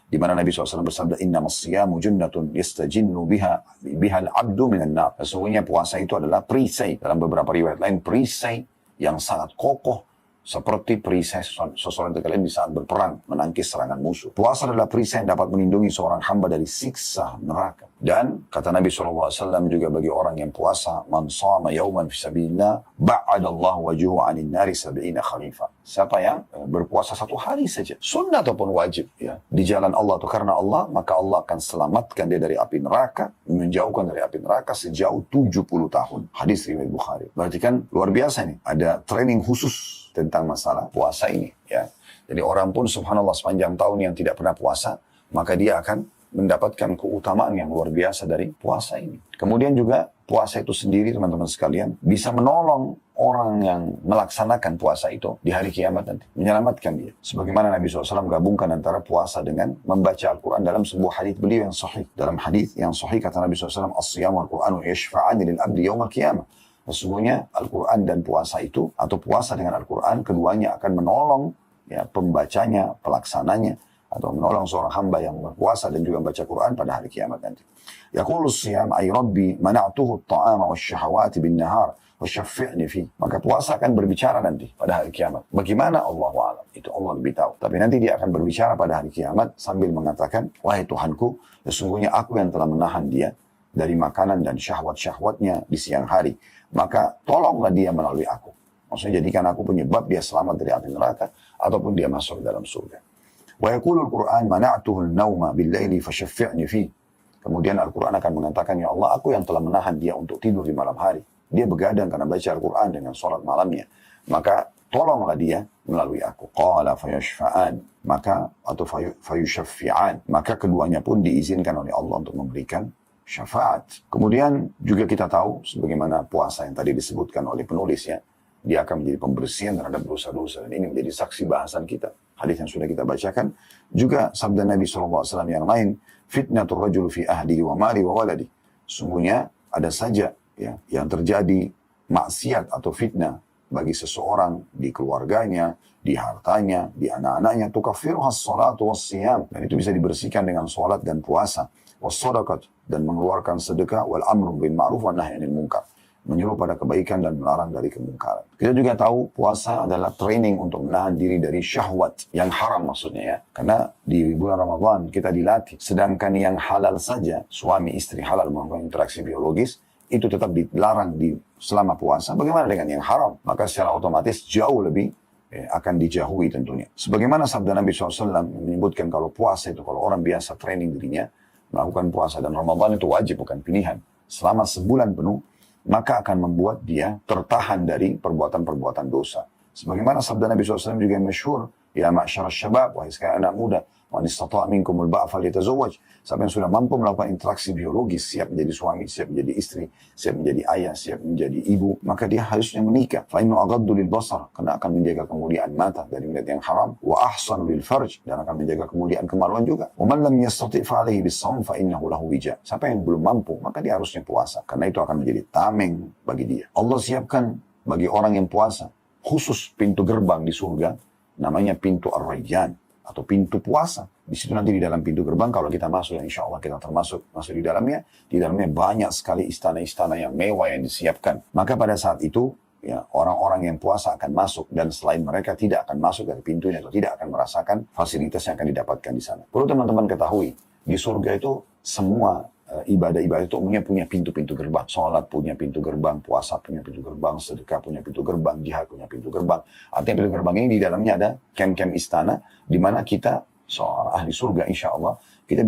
di mana Nabi SAW bersabda, "Innamas siyamu junnatun yastajinnu bihal abdu minan nar." Sesungguhnya puasa itu adalah perisai. Dalam beberapa riwayat lain, perisai yang sangat kokoh, seperti perisai seseorang kalian di saat berperang, menangkis serangan musuh. Puasa adalah perisai yang dapat melindungi seorang hamba dari siksa neraka. Dan kata Nabi SAW juga bagi orang yang puasa, "Man shama yawman fisabilillah, ba'adallahu wajuhu 'anil nari 70 khalifah." Siapa yang berpuasa satu hari saja, sunnah ataupun wajib, ya, di jalan Allah atau karena Allah, maka Allah akan selamatkan dia dari api neraka, menjauhkan dari api neraka sejauh 70 tahun. Hadis riwayat Bukhari. Berarti kan luar biasa nih, ada training khusus tentang masalah puasa ini, ya. Jadi orang pun subhanallah sepanjang tahun yang tidak pernah puasa, maka dia akan mendapatkan keutamaan yang luar biasa dari puasa ini. Kemudian juga puasa itu sendiri, teman-teman sekalian, bisa menolong orang yang melaksanakan puasa itu di hari kiamat nanti, menyelamatkan dia. Sebagaimana Nabi SAW gabungkan antara puasa dengan membaca Al-Quran dalam sebuah hadis beliau yang sahih. Dalam hadis yang sahih kata Nabi SAW, "As-siyam wal-Qur'anu yashfa'ani lil abdi yawmal qiyamah." Sesungguhnya Al-Quran dan puasa itu, atau puasa dengan Al-Quran, keduanya akan menolong ya pembacanya, pelaksananya, atau menolong seorang hamba yang berpuasa dan juga membaca Quran pada hari kiamat nanti. Yaqulu siyam ay rabbi mana'tuhu at-ta'ama wasyahawati bin-nahar wasyaffi'ni fi. Maka puasa akan berbicara nanti pada hari kiamat. Bagaimana? Allahu a'lam. Itu Allah lebih tahu. Tapi nanti dia akan berbicara pada hari kiamat sambil mengatakan, "Wahai Tuhanku, sesungguhnya aku yang telah menahan dia dari makanan dan syahwat-syahwatnya di siang hari. Maka tolonglah dia melalui aku." Maksudnya jadikan aku penyebab dia selamat dari api neraka ataupun dia masuk dalam surga. Wa yaqulu al-Qur'an mana'tuhu an-nawma bil-laili fashaffi'ni fi. Kemudian Al-Qur'an akan mengatakan, "Ya Allah, aku yang telah menahan dia untuk tidur di malam hari. Dia begadang karena baca Al-Qur'an dengan salat malamnya. Maka tolonglah dia melalui aku." Qala fayashfa'an, maka atau fayushaffi'an, maka keduanya pun diizinkan oleh Allah untuk memberikan syafaat. Kemudian juga kita tahu sebagaimana puasa yang tadi disebutkan oleh penulis ya, dia akan menjadi pembersihan terhadap dosa-dosa, dan ini menjadi saksi bahasan kita. Hadis yang sudah kita bacakan, juga sabda Nabi SAW yang lain, "Fitnatur rajul fi ahli wa mali wa waladi." Sungguhnya ada saja ya yang terjadi maksiat atau fitnah bagi seseorang di keluarganya, di hartanya, di anak-anaknya, tukaffiruhas salatu wassiyam, dan itu bisa dibersihkan dengan salat dan puasa, wassadaqat, dan mengeluarkan sedekah, wal amru bil ma'ruf wan nahyi 'anil munkar, menyuruh pada kebaikan dan melarang dari kemungkaran. Kita juga tahu puasa adalah training untuk menahan diri dari syahwat yang haram maksudnya ya. Karena di bulan Ramadan kita dilatih. Sedangkan yang halal saja, suami istri halal melakukan interaksi biologis, itu tetap dilarang selama puasa. Bagaimana dengan yang haram? Maka secara otomatis jauh lebih akan dijauhi tentunya. Sebagaimana sabda Nabi SAW menyebutkan kalau puasa itu, kalau orang biasa training dirinya, melakukan puasa dan Ramadan itu wajib bukan pilihan. Selama sebulan penuh, maka akan membuat dia tertahan dari perbuatan-perbuatan dosa. Sebagaimana sabda Nabi SAW juga yang masyhur, "Ya ma'syarasy syabab, wahai sekalian anak muda, Wa istata'a minkumul ba'a falyatazawwaj. Siapa yang sudah mampu melakukan interaksi biologis, siap menjadi suami, siap menjadi istri, siap menjadi ayah, siap menjadi ibu, maka dia harusnya menikah. Fa innu aghaddu lil basar, karena akan menjaga kemuliaan mata dari melihat yang haram, wa ahsanu lil farj, dan akan menjaga kemuliaan kemaluan juga. Wa man lam yastati' fa alaihi bis-shaum fa innahu lahu wija. Siapa yang belum mampu, maka dia harusnya puasa, karena itu akan menjadi tameng bagi dia. Allah siapkan bagi orang yang puasa khusus pintu gerbang di surga, namanya pintu Ar-Rayyan, atau pintu puasa. Di situ nanti di dalam pintu gerbang, kalau kita masuk, dan insya Allah kita termasuk masuk di dalamnya banyak sekali istana-istana yang mewah yang disiapkan. Maka pada saat itu, ya, orang-orang yang puasa akan masuk, dan selain mereka tidak akan masuk dari pintunya atau tidak akan merasakan fasilitas yang akan didapatkan di sana. Perlu teman-teman ketahui, di surga itu semua ibadah-ibadah itu umumnya punya pintu-pintu gerbang. Sholat punya pintu gerbang, puasa punya pintu gerbang, sedekah punya pintu gerbang, jihad punya pintu gerbang. Artinya pintu gerbang ini di dalamnya ada kem-kem istana, di mana kita seorang ahli surga insya Allah kita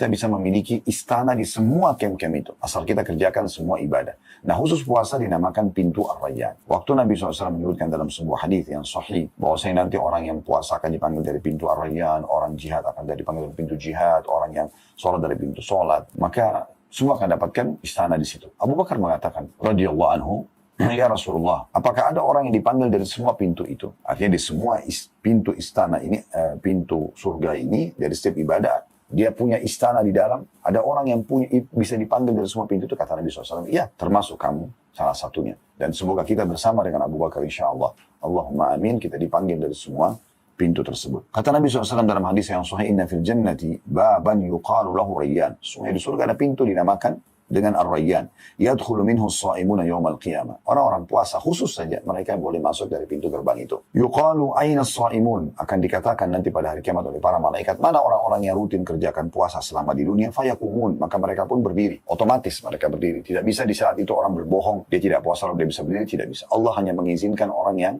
bisa memiliki istana di semua kem-kem itu, asal kita kerjakan semua ibadah. Nah, khusus puasa dinamakan pintu Ar-Rayyan. Waktu Nabi SAW menyebutkan dalam sebuah hadis yang sahih bahwasanya nanti orang yang puasa akan dipanggil dari pintu Ar-Rayyan, orang jihad akan dipanggil dari pintu jihad, orang yang sholat dari pintu sholat, maka semua akan dapatkan istana di situ. Abu Bakar mengatakan radhiyallahu anhu, ya Rasulullah, apakah ada orang yang dipanggil dari semua pintu itu? Artinya di semua pintu istana ini, pintu surga ini, dari setiap ibadah, dia punya istana di dalam. Ada orang yang bisa dipanggil dari semua pintu itu, kata Nabi SAW. Iya, termasuk kamu salah satunya. Dan semoga kita bersama dengan Abu Bakar insya Allah. Allahumma amin, kita dipanggil dari semua pintu tersebut. Kata Nabi SAW dalam hadis yang sahih, inna fil jannati baban yuqalu lahu Rayyan. Sungguh di surga ada pintu dinamakan dengan Ar-Rayyan. Yadkhulu minhu as-sha'imuna yawmal qiyamah. Orang-orang puasa khusus saja mereka boleh masuk dari pintu gerbang itu. Yuqalu aina as-sha'imun, akan dikatakan nanti pada hari kiamat oleh para malaikat, mana orang-orang yang rutin kerjakan puasa selama di dunia? Fayaqumun, maka mereka pun berdiri. Otomatis mereka berdiri. Tidak bisa di saat itu orang berbohong, dia tidak puasa lalu dia bisa berdiri, tidak bisa. Allah hanya mengizinkan orang yang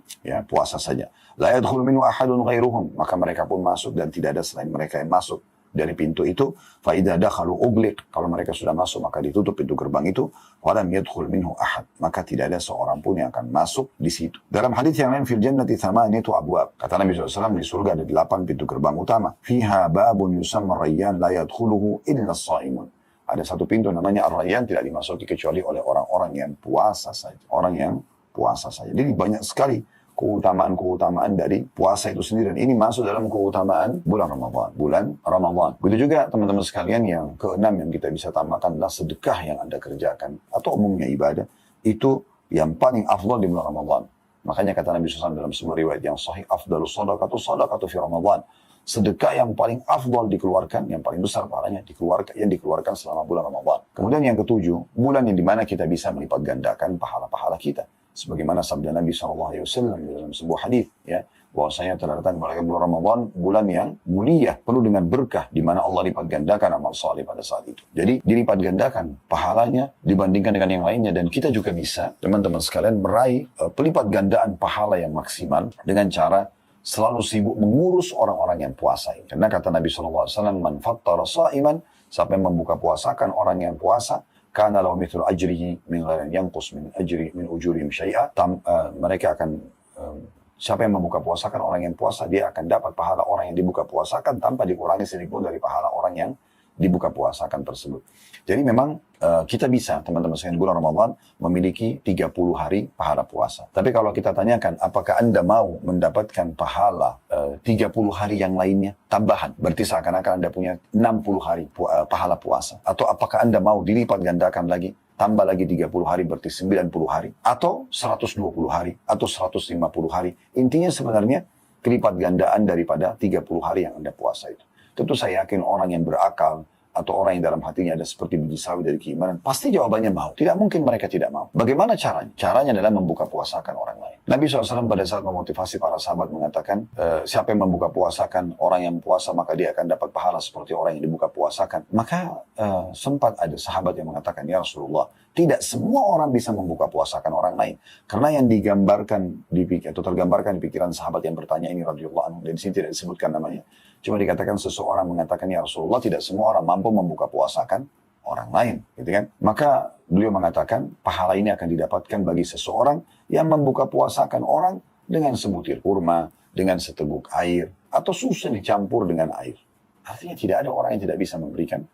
puasa saja. La yadkhulu minhu ahadun ghairuhum, maka mereka pun masuk dan tidak ada selain mereka yang masuk dari pintu itu. Fa idza dakhalu ughliq, kalau mereka sudah masuk maka ditutup pintu gerbang itu. Wa lam yadkhul minhu ahad, maka tidak ada seorang pun yang akan masuk di situ. Dalam hadis yang lain, fil jannati thamaniyatu abwab, kata Nabi SAW, di surga ada 8 pintu gerbang utama. Fiha babun yusamma Rayyan la yadkhuluhu illa as-sha'imun. Ada satu pintu namanya Ar-Rayyan, tidak dimasuki kecuali oleh orang-orang yang puasa saja. Orang yang puasa saja. Jadi banyak sekali keutamaan-keutamaan dari puasa itu sendiri. Dan ini masuk dalam keutamaan bulan Ramadan. Begitu juga teman-teman sekalian, yang keenam yang kita bisa tambahkan adalah sedekah yang Anda kerjakan atau umumnya ibadah itu yang paling afdal di bulan Ramadan. Makanya kata Nabi SAW dalam sebuah riwayat yang sahih, afdalus sadaqatu fi Ramadan. Sedekah yang paling afdal dikeluarkan, yang paling besar pahalanya dikeluarkan selama bulan Ramadan. Kemudian yang ketujuh, bulan yang dimana kita bisa melipat gandakan pahala-pahala kita. Sebagaimana sabda Nabi SAW dalam sebuah hadis, ya, bahwasanya telah datang kepada bulan Ramadan, bulan yang mulia, penuh dengan berkah, di mana Allah lipat gandakan amal saleh pada saat itu. Jadi dilipat gandakan pahalanya dibandingkan dengan yang lainnya, dan kita juga bisa, teman-teman sekalian, meraih pelipat gandaan pahala yang maksimal dengan cara selalu sibuk mengurus orang-orang yang puasa ini. Karena kata Nabi SAW, man fattara sha'iman, siapa yang membuka puasakan orang yang puasa, karena lahu mithlu ajrihi min ghairi yanqus min ujurihim syai'a. Mereka akan siapa yang membuka puasakan orang yang puasa, dia akan dapat pahala orang yang dibuka puasakan tanpa dikurangi sedikit pun dari pahala orang yang dibuka puasakan tersebut. Jadi memang kita bisa, teman-teman sekalian, bulan Ramadan memiliki 30 hari pahala puasa. Tapi kalau kita tanyakan, apakah Anda mau mendapatkan pahala 30 hari yang lainnya tambahan? Berarti seakan-akan Anda punya 60 hari pahala puasa. Atau apakah Anda mau dilipat gandakan lagi, tambah lagi 30 hari berarti 90 hari. Atau 120 hari, atau 150 hari. Intinya sebenarnya kelipat gandaan daripada 30 hari yang Anda puasa itu. Tentu saya yakin orang yang berakal atau orang yang dalam hatinya ada seperti biji sawi dari keimanan, pasti jawabannya mau. Tidak mungkin mereka tidak mau. Bagaimana caranya? Caranya adalah membuka puasakan orang lain. Nabi SAW pada saat memotivasi para sahabat mengatakan, siapa yang membuka puasakan orang yang puasa, maka dia akan dapat pahala seperti orang yang dibuka puasakan. Maka sempat ada sahabat yang mengatakan, ya Rasulullah, tidak semua orang bisa membuka puasakan orang lain. Karena yang digambarkan atau tergambarkan di pikiran sahabat yang bertanya ini radhiyallahu anhu, dan di sini tidak disebutkan namanya. Cuma dikatakan seseorang mengatakan, ya Rasulullah, tidak semua orang mampu membuka puasakan orang lain, gitu kan? Maka beliau mengatakan, pahala ini akan didapatkan bagi seseorang yang membuka puasakan orang dengan sebutir kurma, dengan seteguk air, atau susu dicampur dengan air. Artinya tidak ada orang yang tidak bisa memberikan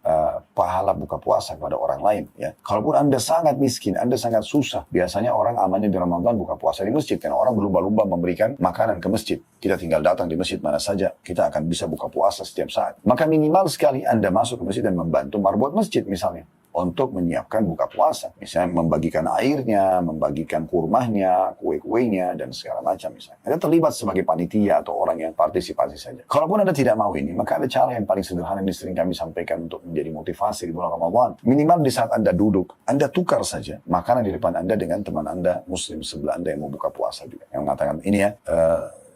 pahala buka puasa kepada orang lain. Ya. Kalaupun Anda sangat miskin, Anda sangat susah, biasanya orang amannya di Ramadan buka puasa di masjid. Karena orang berlomba-lomba memberikan makanan ke masjid. Kita tinggal datang di masjid mana saja, kita akan bisa buka puasa setiap saat. Maka minimal sekali Anda masuk ke masjid dan membantu marbot masjid misalnya. Untuk menyiapkan buka puasa. Misalnya membagikan airnya, membagikan kurmahnya, kue-kuenya, dan segala macam misalnya. Anda terlibat sebagai panitia atau orang yang partisipasi saja. Kalaupun Anda tidak mau ini, maka ada cara yang paling sederhana yang sering kami sampaikan untuk menjadi motivasi di bulan Ramadan. Minimal di saat Anda duduk, Anda tukar saja makanan di depan Anda dengan teman Anda, muslim sebelah Anda yang mau buka puasa juga. Yang mengatakan, ini ya,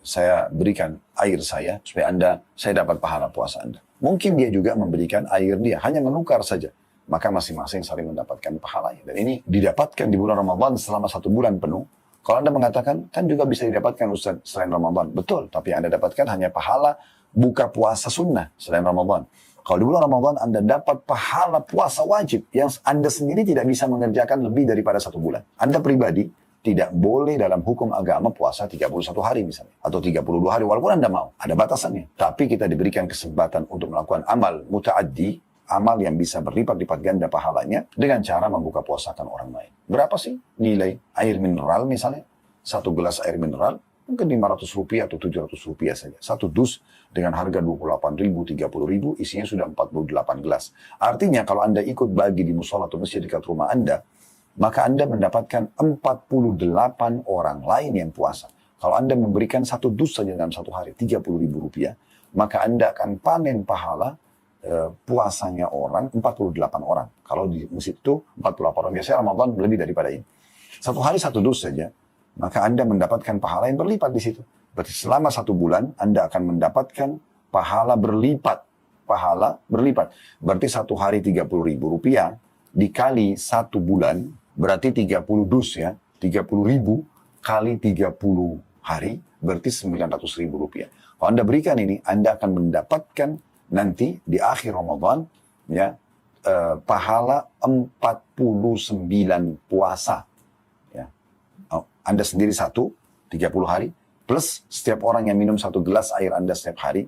saya berikan air saya, supaya saya dapat pahala puasa Anda. Mungkin dia juga memberikan air dia, hanya menukar saja. Maka masing-masing saling mendapatkan pahalanya. Dan ini didapatkan di bulan Ramadan selama 1 bulan penuh. Kalau Anda mengatakan, kan juga bisa didapatkan Ustaz selain Ramadan. Betul, tapi Anda dapatkan hanya pahala buka puasa sunnah selain Ramadan. Kalau di bulan Ramadan Anda dapat pahala puasa wajib yang Anda sendiri tidak bisa mengerjakan lebih daripada 1 bulan. Anda pribadi tidak boleh dalam hukum agama puasa 31 hari misalnya. Atau 32 hari, walaupun Anda mau. Ada batasannya. Tapi kita diberikan kesempatan untuk melakukan amal muta'addi, amal yang bisa berlipat-lipat ganda pahalanya dengan cara membuka puasakan orang lain. Berapa sih nilai air mineral misalnya? 1 gelas air mineral mungkin Rp500 atau Rp700 saja. 1 dus dengan harga Rp28.000, Rp30.000, isinya sudah 48 gelas. Artinya kalau Anda ikut bagi di musola atau masjid dekat rumah Anda, maka Anda mendapatkan 48 orang lain yang puasa. Kalau Anda memberikan 1 dus saja dalam 1 hari, Rp30.000, maka Anda akan panen pahala puasanya orang 48 orang. Kalau di masjid itu 48 orang. Biasanya Ramadan lebih daripada ini. 1 hari 1 dus saja, maka Anda mendapatkan pahala yang berlipat di situ. Berarti selama 1 bulan Anda akan mendapatkan pahala berlipat. Pahala berlipat. Berarti 1 hari Rp30.000 dikali 1 bulan berarti 30 dus ya. 30.000 kali 30 hari berarti Rp900.000. Kalau Anda berikan ini, Anda akan mendapatkan nanti di akhir Ramadan ya pahala 49 puasa ya. Anda sendiri 30 hari plus setiap orang yang minum 1 gelas air Anda setiap hari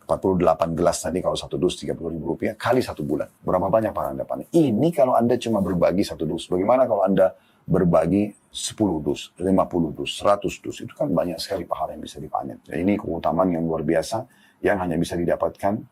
48 gelas tadi kalau 1 dus Rp30.000 kali 1 bulan. Berapa banyak pahala Anda panen? Ini kalau Anda cuma berbagi 1 dus. Bagaimana kalau Anda berbagi 10 dus, 50 dus, 100 dus? Itu kan banyak sekali pahala yang bisa dipanen. Dan ini keutamaan yang luar biasa yang hanya bisa didapatkan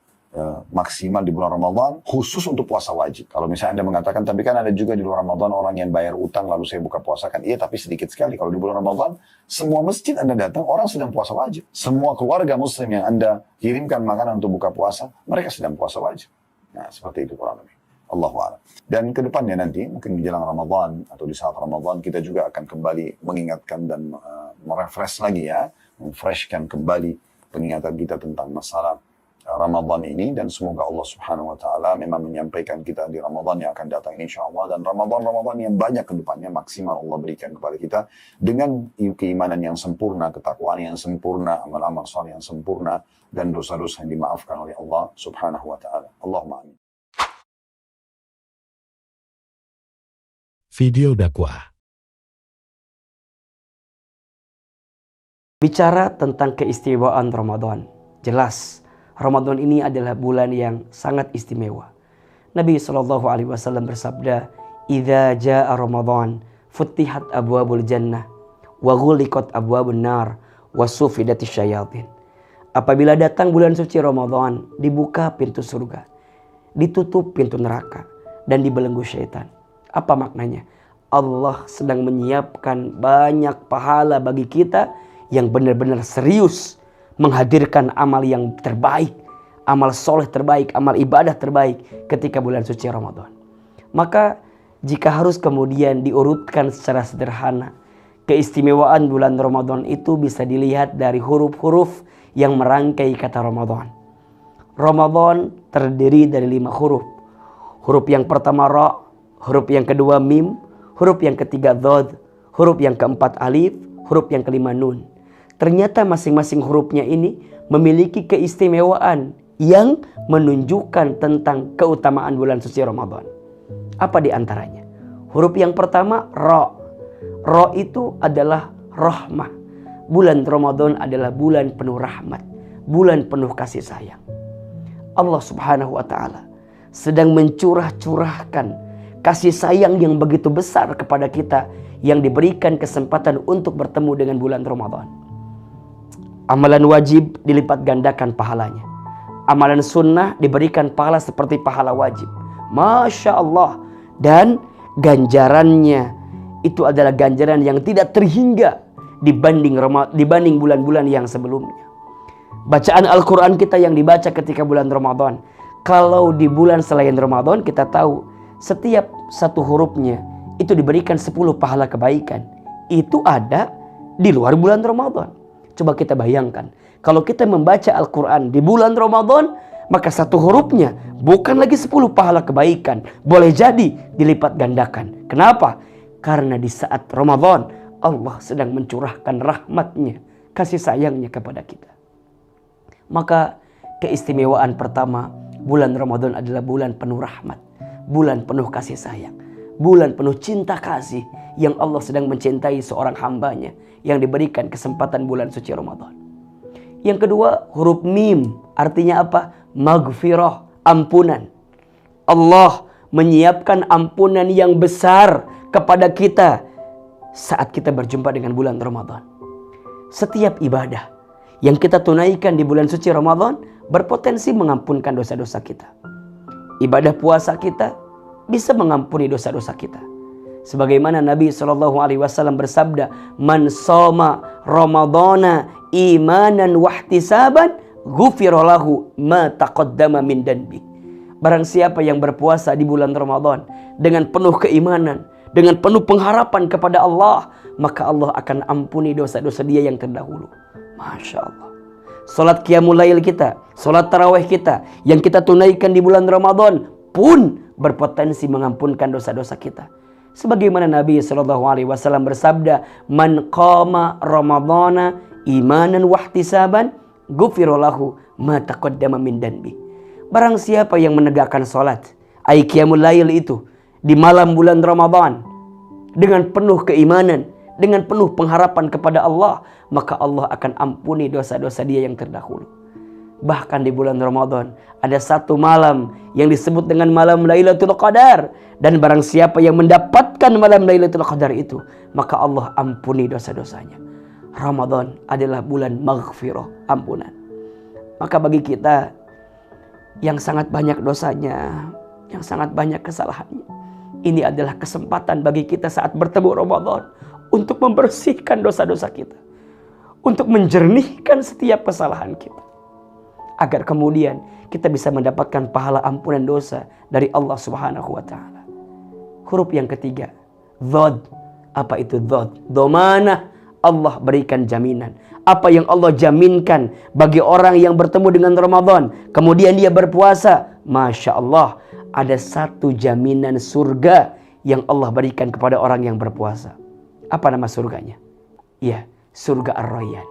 maksimal di bulan Ramadan khusus untuk puasa wajib. Kalau misalnya Anda mengatakan, tapi kan ada juga di luar Ramadan orang yang bayar utang lalu saya buka puasa kan. Iya, tapi sedikit sekali. Kalau di bulan Ramadan semua masjid Anda datang orang sedang puasa wajib. Semua keluarga muslim yang Anda kirimkan makanan untuk buka puasa, mereka sedang puasa wajib. Nah, seperti itu kurang lebih. Allahu a'lam. Dan ke depannya nanti mungkin di jelang Ramadan atau di saat Ramadan kita juga akan kembali mengingatkan dan merefresh lagi ya, memfreshkan kembali peningatan kita tentang masalah Ramadan ini, dan semoga Allah Subhanahu wa taala memang menyampaikan kita di Ramadan yang akan datang insyaallah, dan Ramadan yang banyak ke depannya maksimal Allah berikan kepada kita dengan keimanan yang sempurna, ketakwaan yang sempurna, amal-amal saleh yang sempurna, dan dosa-dosa yang dimaafkan oleh Allah Subhanahu wa taala. Allahumma amin. Video dakwah. Bicara tentang keistimewaan Ramadan, jelas Ramadan ini adalah bulan yang sangat istimewa. Nabi SAW bersabda, "Idza jaa Ramadan, futtihat abwabul jannah, wa ghuliqat abwabun nar, wa sufidatisy syayatin." Apabila datang bulan suci Ramadan, dibuka pintu surga, ditutup pintu neraka, dan dibelenggu syaitan. Apa maknanya? Allah sedang menyiapkan banyak pahala bagi kita yang benar-benar serius menghadirkan amal yang terbaik, amal soleh terbaik, amal ibadah terbaik ketika bulan suci Ramadan. Maka jika harus kemudian diurutkan secara sederhana, keistimewaan bulan Ramadan itu bisa dilihat dari huruf-huruf yang merangkai kata Ramadan. Ramadan terdiri dari 5 huruf. Huruf yang pertama ra, huruf yang kedua mim, huruf yang ketiga dhad, huruf yang keempat alif, huruf yang kelima nun. Ternyata masing-masing hurufnya ini memiliki keistimewaan yang menunjukkan tentang keutamaan bulan suci Ramadan. Apa di antaranya? Huruf yang pertama ra. Ra itu adalah rahmah. Bulan Ramadan adalah bulan penuh rahmat, bulan penuh kasih sayang. Allah Subhanahu wa taala sedang mencurah-curahkan kasih sayang yang begitu besar kepada kita yang diberikan kesempatan untuk bertemu dengan bulan Ramadan. Amalan wajib dilipat gandakan pahalanya. Amalan sunnah diberikan pahala seperti pahala wajib. Masya Allah. Dan ganjarannya itu adalah ganjaran yang tidak terhingga dibanding bulan-bulan yang sebelumnya. Bacaan Al-Quran kita yang dibaca ketika bulan Ramadan. Kalau di bulan selain Ramadan kita tahu setiap satu hurufnya itu diberikan 10 pahala kebaikan. Itu ada di luar bulan Ramadan. Coba kita bayangkan. Kalau kita membaca Al-Quran di bulan Ramadan, maka satu hurufnya bukan lagi 10 pahala kebaikan. Boleh jadi dilipat gandakan. Kenapa? Karena di saat Ramadan Allah sedang mencurahkan rahmatnya, kasih sayangnya kepada kita. Maka keistimewaan pertama, bulan Ramadan adalah bulan penuh rahmat, bulan penuh kasih sayang, bulan penuh cinta kasih yang Allah sedang mencintai seorang hambanya yang diberikan kesempatan bulan suci Ramadan. Yang kedua, huruf mim, artinya apa? Maghfirah, ampunan. Allah menyiapkan ampunan yang besar kepada kita saat kita berjumpa dengan bulan Ramadan. Setiap ibadah yang kita tunaikan di bulan suci Ramadan berpotensi mengampunkan dosa-dosa kita. Ibadah puasa kita bisa mengampuni dosa-dosa kita. Sebagaimana Nabi SAW bersabda, "Man shoma Ramadana imanan wahtisaban, ghufira lahu ma taqaddama min danbi." Barang siapa yang berpuasa di bulan Ramadan dengan penuh keimanan, dengan penuh pengharapan kepada Allah, maka Allah akan ampuni dosa-dosa dia yang terdahulu. Masya Allah. Salat qiyamul lail kita, salat tarawih kita yang kita tunaikan di bulan Ramadan pun berpotensi mengampunkan dosa-dosa kita. Sebagaimana Nabi SAW bersabda, "Man qama Ramadana imanan wahtisaban, ghufira lahu ma taqaddama min danbi." Barang siapa yang menegakkan salat, ai qiyamul lail itu di malam bulan Ramadan dengan penuh keimanan, dengan penuh pengharapan kepada Allah, maka Allah akan ampuni dosa-dosa dia yang terdahulu. Bahkan di bulan Ramadan ada satu malam yang disebut dengan malam Lailatul Qadar, dan barang siapa yang mendapatkan malam Lailatul Qadar itu, maka Allah ampuni dosa-dosanya. Ramadan adalah bulan maghfirah, ampunan. Maka bagi kita yang sangat banyak dosanya, yang sangat banyak kesalahannya, ini adalah kesempatan bagi kita saat bertemu Ramadan untuk membersihkan dosa-dosa kita, untuk menjernihkan setiap kesalahan kita, agar kemudian kita bisa mendapatkan pahala ampunan dosa dari Allah Subhanahu wa taala. Huruf yang ketiga, dhad. Apa itu dhad? Dhamanah. Allah berikan jaminan. Apa yang Allah jaminkan bagi orang yang bertemu dengan Ramadan, kemudian dia berpuasa, Masya Allah, ada satu jaminan surga yang Allah berikan kepada orang yang berpuasa. Apa nama surganya? Ya, surga Ar-Rayyan.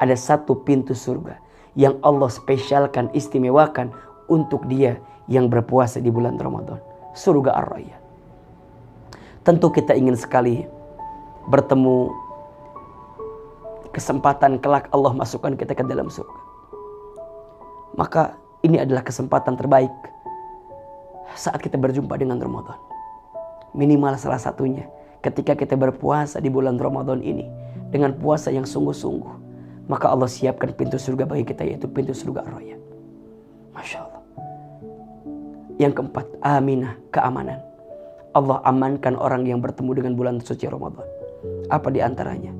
Ada satu pintu surga yang Allah spesialkan, istimewakan untuk dia yang berpuasa di bulan Ramadan. Surga Ar-Rayyan. Tentu kita ingin sekali bertemu, kesempatan kelak Allah masukkan kita ke dalam surga. Maka ini adalah kesempatan terbaik saat kita berjumpa dengan Ramadan. Minimal salah satunya ketika kita berpuasa di bulan Ramadan ini dengan puasa yang sungguh-sungguh, maka Allah siapkan pintu surga bagi kita, yaitu pintu surga Ar-Rayyan. Masya Allah. Yang keempat, aminah, keamanan. Allah amankan orang yang bertemu dengan bulan suci Ramadan. Apa di antaranya?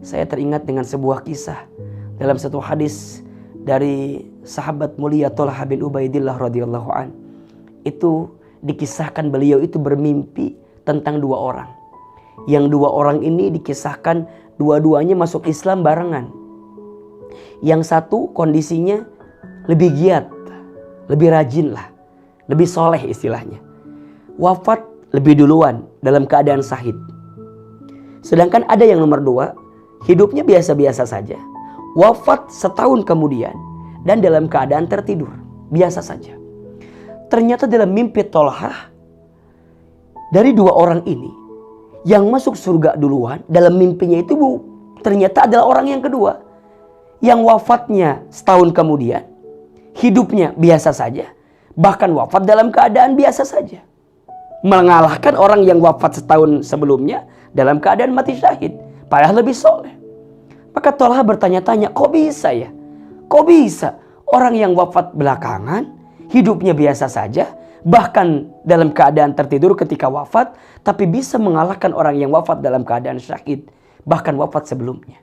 Saya teringat dengan sebuah kisah dalam satu hadis dari sahabat mulia Thalhah bin Ubaidillah radhiyallahu an. Itu dikisahkan beliau itu bermimpi tentang dua orang. Yang dua orang ini dikisahkan dua-duanya masuk Islam barengan. Yang satu kondisinya lebih giat, lebih rajin lah, lebih soleh istilahnya. Wafat lebih duluan dalam keadaan syahid. Sedangkan ada yang nomor dua, hidupnya biasa-biasa saja, wafat setahun kemudian dan dalam keadaan tertidur, biasa saja. Ternyata dalam mimpi Thalhah, dari dua orang ini, yang masuk surga duluan dalam mimpinya itu ternyata adalah orang yang kedua, yang wafatnya setahun kemudian, hidupnya biasa saja, bahkan wafat dalam keadaan biasa saja. Mengalahkan orang yang wafat setahun sebelumnya dalam keadaan mati syahid, padahal lebih soleh. Maka Tolha bertanya-tanya, kok bisa ya? Kok bisa orang yang wafat belakangan, hidupnya biasa saja, bahkan dalam keadaan tertidur ketika wafat, tapi bisa mengalahkan orang yang wafat dalam keadaan syahid, bahkan wafat sebelumnya.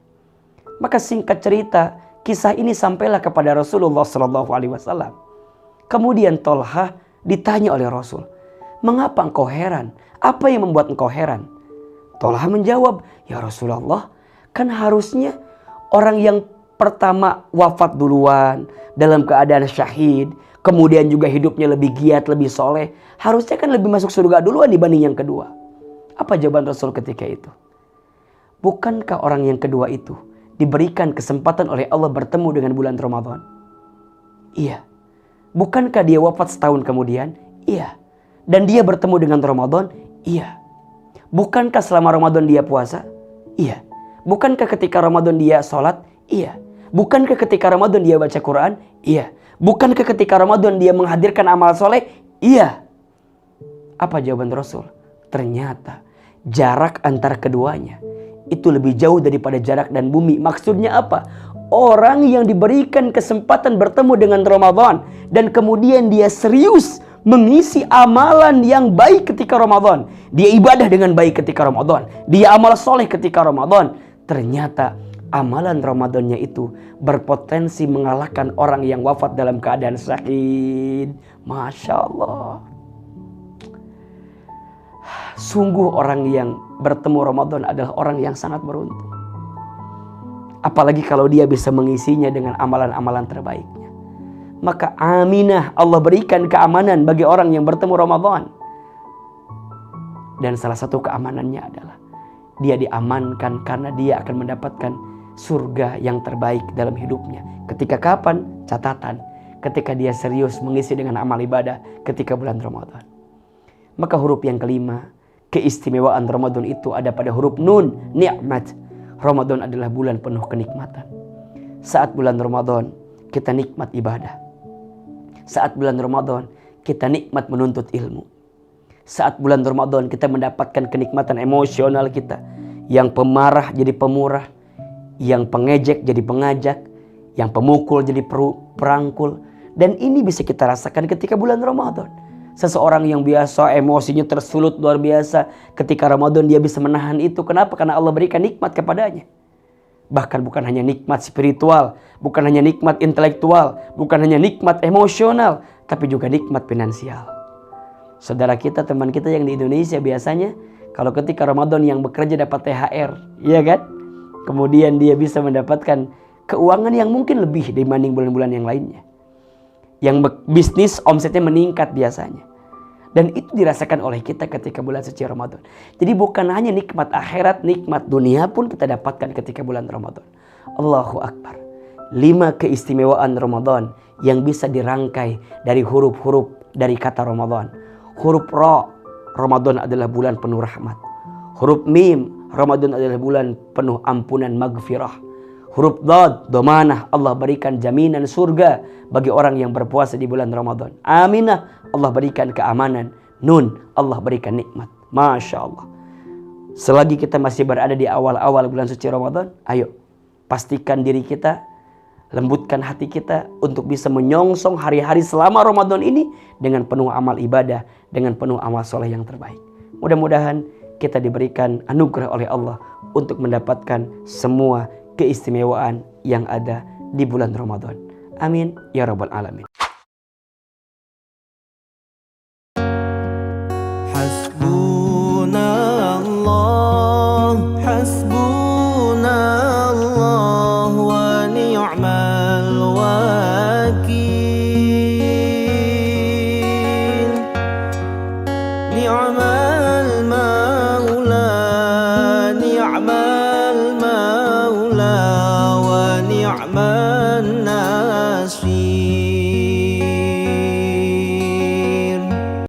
Maka singkat cerita, kisah ini sampailah kepada Rasulullah SAW. Kemudian Tolha ditanya oleh Rasul, mengapa engkau heran? Apa yang membuat engkau heran? Tolha menjawab, ya Rasulullah, kan harusnya orang yang pertama wafat duluan dalam keadaan syahid, kemudian juga hidupnya lebih giat, lebih soleh, harusnya kan lebih masuk surga duluan dibanding yang kedua. Apa jawaban Rasul ketika itu? Bukankah orang yang kedua itu diberikan kesempatan oleh Allah bertemu dengan bulan Ramadan? Iya. Bukankah dia wafat setahun kemudian? Iya. Dan dia bertemu dengan Ramadan? Iya. Bukankah selama Ramadan dia puasa? Iya. Bukankah ketika Ramadan dia sholat? Iya. Bukankah ketika Ramadan dia baca Quran? Iya. Bukankah ketika Ramadan dia menghadirkan amal soleh? Iya. Apa jawaban Rasul? Ternyata jarak antara keduanya itu lebih jauh daripada jarak dan bumi. Maksudnya apa? Orang yang diberikan kesempatan bertemu dengan Ramadan dan kemudian dia serius mengisi amalan yang baik ketika Ramadan, dia ibadah dengan baik ketika Ramadan, dia amal soleh ketika Ramadan, ternyata amalan Ramadannya itu berpotensi mengalahkan orang yang wafat dalam keadaan syahid. Masya Allah. Sungguh orang yang bertemu Ramadan adalah orang yang sangat beruntung. Apalagi kalau dia bisa mengisinya dengan amalan-amalan terbaiknya. Maka aminah, Allah berikan keamanan bagi orang yang bertemu Ramadan. Dan salah satu keamanannya adalah dia diamankan karena dia akan mendapatkan surga yang terbaik dalam hidupnya. Ketika kapan? Catatan. Ketika dia serius mengisi dengan amal ibadah ketika bulan Ramadan. Maka huruf yang kelima, keistimewaan Ramadan itu ada pada huruf nun, nikmat. Ramadan adalah bulan penuh kenikmatan. Saat bulan Ramadan kita nikmat ibadah. Saat bulan Ramadan kita nikmat menuntut ilmu. Saat bulan Ramadan kita mendapatkan kenikmatan emosional kita. Yang pemarah jadi pemurah, yang pengejek jadi pengajak, yang pemukul jadi perangkul. Dan ini bisa kita rasakan ketika bulan Ramadan. Seseorang yang biasa emosinya tersulut luar biasa, ketika Ramadan dia bisa menahan itu. Kenapa? Karena Allah berikan nikmat kepadanya. Bahkan bukan hanya nikmat spiritual, bukan hanya nikmat intelektual, bukan hanya nikmat emosional, tapi juga nikmat finansial. Saudara kita, teman kita yang di Indonesia biasanya kalau ketika Ramadan yang bekerja dapat THR, iya kan? Kemudian dia bisa mendapatkan keuangan yang mungkin lebih dibanding bulan-bulan yang lainnya. Yang bisnis omsetnya meningkat biasanya. Dan itu dirasakan oleh kita ketika bulan suci Ramadan. Jadi bukan hanya nikmat akhirat, nikmat dunia pun kita dapatkan ketika bulan Ramadan. Allahu Akbar. 5 keistimewaan Ramadan yang bisa dirangkai dari huruf-huruf dari kata Ramadan. Huruf Ra, Ramadan adalah bulan penuh rahmat. Huruf Mim, Ramadan adalah bulan penuh ampunan maghfirah. Huruf Dad, Domanah, Allah berikan jaminan surga bagi orang yang berpuasa di bulan Ramadan. Aminah, Allah berikan keamanan. Nun, Allah berikan nikmat. Masya Allah. Selagi kita masih berada di awal-awal bulan suci Ramadan, ayo pastikan diri kita, lembutkan hati kita untuk bisa menyongsong hari-hari selama Ramadan ini dengan penuh amal ibadah, dengan penuh amal soleh yang terbaik. Mudah-mudahan kita diberikan anugerah oleh Allah untuk mendapatkan semua keistimewaan yang ada di bulan Ramadan. Amin ya rabbal alamin. Hasbunallah, hasbunallah wa ni'mal wakil. Ni'mal maula, ni'mal maula wa ni'mal